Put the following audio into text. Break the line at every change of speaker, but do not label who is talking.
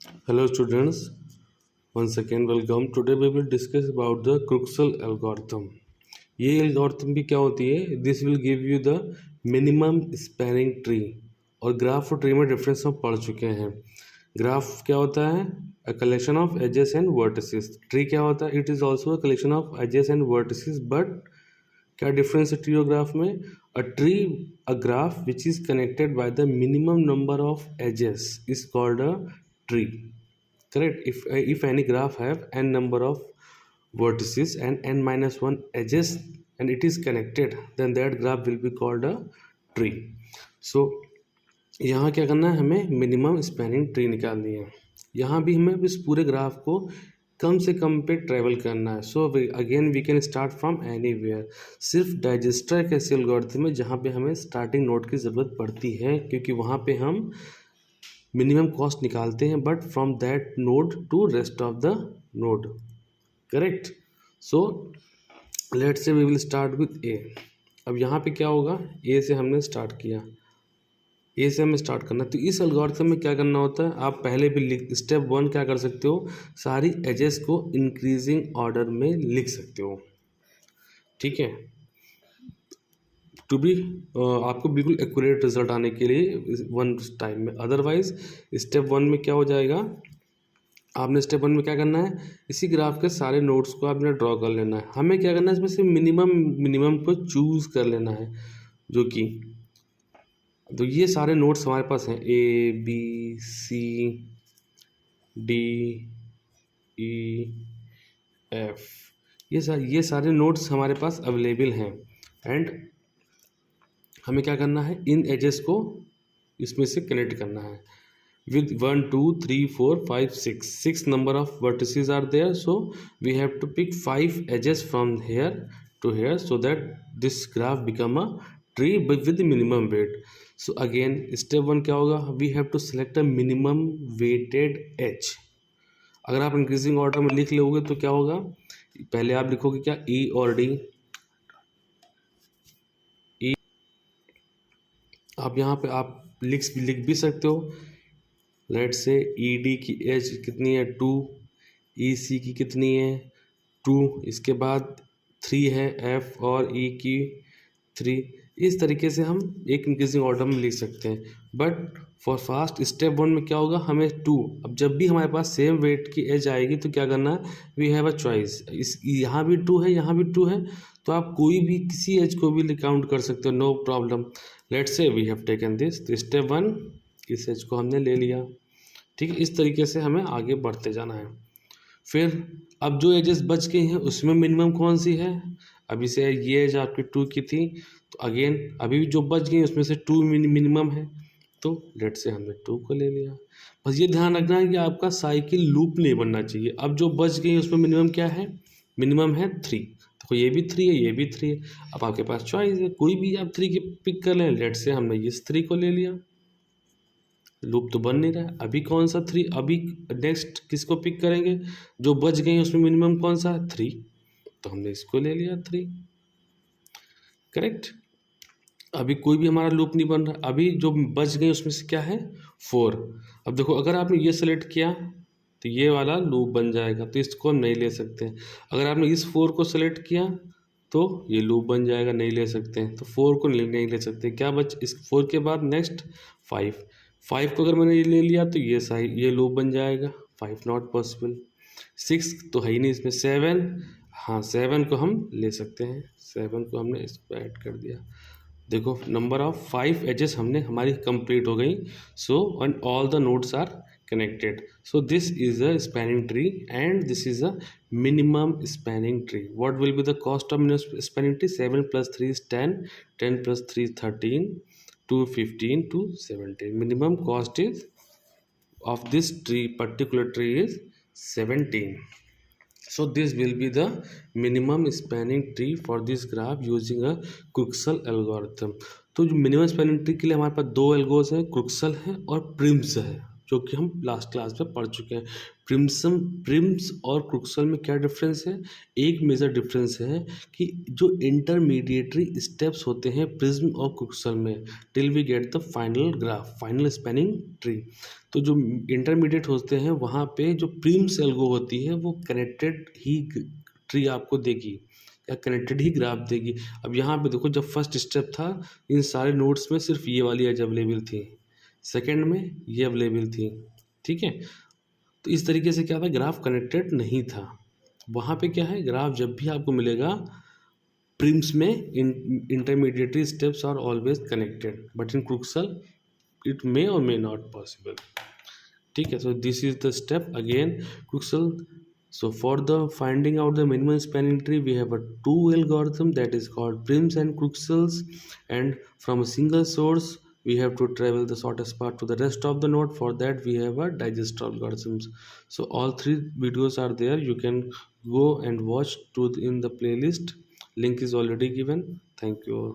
Hello students, once again welcome. Today we will discuss about the Cruxal algorithm. ये algorithm भी क्या होती है? This will give you the minimum spanning tree. और graph और tree में डिफरेंस हम पढ़ चुके हैं. ग्राफ क्या होता है? A collection of edges and vertices. Tree क्या होता है? It is also a collection of edges and vertices. But क्या डिफरेंस है ट्री और ग्राफ में? A graph which is connected by the minimum number of edges is called a tree. Correct. If any graph have n number of vertices and n minus 1 edges and it is connected, then that graph will be called a tree. So यहाँ क्या करना है? हमें minimum spanning tree निकालनी है. यहाँ भी हमें इस पूरे ग्राफ को कम से कम पे ट्रेवल करना है. So again we can start from anywhere. सिर्फ डाइजेस्टर एक ऐसे एल्गोरिथम है जहाँ पे हमें स्टार्टिंग नोड की ज़रूरत पड़ती है, क्योंकि वहाँ पे हम मिनिमम कॉस्ट निकालते हैं, but from that node to rest of the node. Correct. So let's say we will start with A. अब यहाँ पे क्या होगा? ए से हमने स्टार्ट किया, ए से हमें स्टार्ट करना. तो इस एल्गोरिथम में क्या करना होता है? आप पहले भी स्टेप 1 क्या कर सकते हो? सारी एजेस को इंक्रीजिंग ऑर्डर में लिख सकते हो. ठीक है, टू बी आपको बिल्कुल एक्यूरेट रिजल्ट आने के लिए वन टाइम में. अदरवाइज स्टेप 1 में क्या हो जाएगा? आपने स्टेप 1 में क्या करना है? इसी ग्राफ के सारे नोड्स को आपने ड्रॉ कर लेना है. हमें क्या करना है? इसमें से मिनिमम को चूज कर लेना है, जो कि तो ये सारे नोड्स हमारे पास हैं A B C D E F. ये सारे नोड्स हमारे पास अवेलेबल हैं. एंड हमें क्या करना है? इन एजेस को इसमें से कनेक्ट करना है with 1 2 3 4 5 6 number of vertices are there, so we have to pick 5 edges from here to here so that this graph become a tree with minimum weight. So again step 1 क्या होगा? We have to select a minimum weighted edge. अगर आप increasing order में लिख लोगे तो क्या होगा? पहले आप लिखोगे क्या? E और D. E आप यहाँ पे आप लिख भी सकते हो. लेट से ई डी की एज कितनी है? 2. ई सी की कितनी है? 2. इसके बाद 3 है एफ और ई की 3. इस तरीके से हम एक इंक्रीजिंग ऑर्डर में लिख सकते हैं. बट फॉर फास्ट स्टेप 1 में क्या होगा? हमें 2. अब जब भी हमारे पास सेम वेट की एज आएगी तो क्या करना है? We have a choice. इस यहाँ भी 2 है, यहाँ भी 2 है, तो आप कोई भी किसी एज को भी काउंट कर सकते हो, नो प्रॉब्लम. लेट से वी हैव टेकन दिस. तो स्टेप 1 इस एज को हमने ले लिया. ठीक है, इस तरीके से हमें आगे बढ़ते जाना है. फिर अब जो एजेस बच गई हैं उसमें मिनिमम कौन सी है? अभी से ये एज आपकी 2 की थी, तो अगेन अभी भी जो बच गई उसमें से 2 मिनिमम है, तो लेट से हमने 2 को ले लिया. बस ये ध्यान रखना है कि आपका साइकिल लूप नहीं बनना चाहिए. अब जो बच गई उसमें मिनिमम क्या है? मिनिमम है 3. तो ये भी 3 है, ये भी 3 है. अब आपके पास चॉइस है, कोई भी आप 3 की पिक कर लें. लेट से हमने इस 3 को ले लिया. लूप तो बन नहीं रहा है. अभी कौन सा 3? अभी नेक्स्ट किसको पिक करेंगे? जो बच गए उसमें मिनिमम कौन सा है? 3. तो हमने इसको ले लिया 3. करेक्ट. अभी कोई भी हमारा लूप नहीं बन रहा. अभी जो बच गए उसमें से क्या है? 4. अब देखो, अगर आपने ये सेलेक्ट किया तो ये वाला लूप बन जाएगा, तो इसको हम नहीं ले सकते हैं. अगर आपने इस 4 को सेलेक्ट किया तो ये लूप बन जाएगा, नहीं ले सकते हैं. तो 4 को नहीं ले सकते. क्या बच? इस 4 के बाद नेक्स्ट 5 को अगर मैंने ये ले लिया तो ये लूप बन जाएगा. 5 नॉट पॉसिबल. 6 तो है ही नहीं इसमें. 7, हाँ 7 को हम ले सकते हैं. 7 को हमने इसको ऐड कर दिया. देखो नंबर ऑफ 5 एजेस हमने हमारी कंप्लीट हो गई. So and all the nodes are connected. So this is a spanning tree and this is a minimum spanning tree. What will be the cost of minimum spanning tree? 7 plus 3 is 10. 10 plus 3 is 13. 2 15 to 17. Minimum cost is of this particular tree is 17. So this will be the minimum spanning tree for this graph using a Cruxal algorithm. तो जो minimum spanning tree के लिए हमारे पास 2 algos हैं, क्रुक्सल है और Prim's है. जो कि हम लास्ट क्लास में पढ़ चुके हैं। प्रिम्स और क्रुक्सल में क्या डिफरेंस है? एक मेजर डिफरेंस है कि जो इंटरमीडिएटरी स्टेप्स होते हैं प्रिज्म और क्रुक्सल में till we get the final graph, final spanning tree. तो जो इंटरमीडिएट होते हैं वहाँ पे जो प्रिम्स एल्गो होती है वो कनेक्टेड ही ट्री आपको देगी या कनेक्टेड ही ग्राफ देगी। अब यहाँ पे देखो, जब फर्स्ट स्टेप था इन सारे नोड्स में सिर्फ ये वाली एज अवेलेबल थी, सेकंड में ये अवेलेबल थी, ठीक है। तो इस तरीके से क्या था, ग्राफ कनेक्टेड नहीं था। वहाँ पे क्या है, ग्राफ जब भी आपको मिलेगा प्रिम्स में intermediatory steps are always connected, but in Kruskal it may or may not possible, ठीक है। So this is the step again Kruskal. So for the finding out the minimum spanning tree, we have a two algorithm that is called prims and cruxels, and from a single source we have to travel the shortest path to the rest of the node. For that we have a digest algorithms. So all three videos are there, you can go and watch in the playlist, link is already given. Thank you.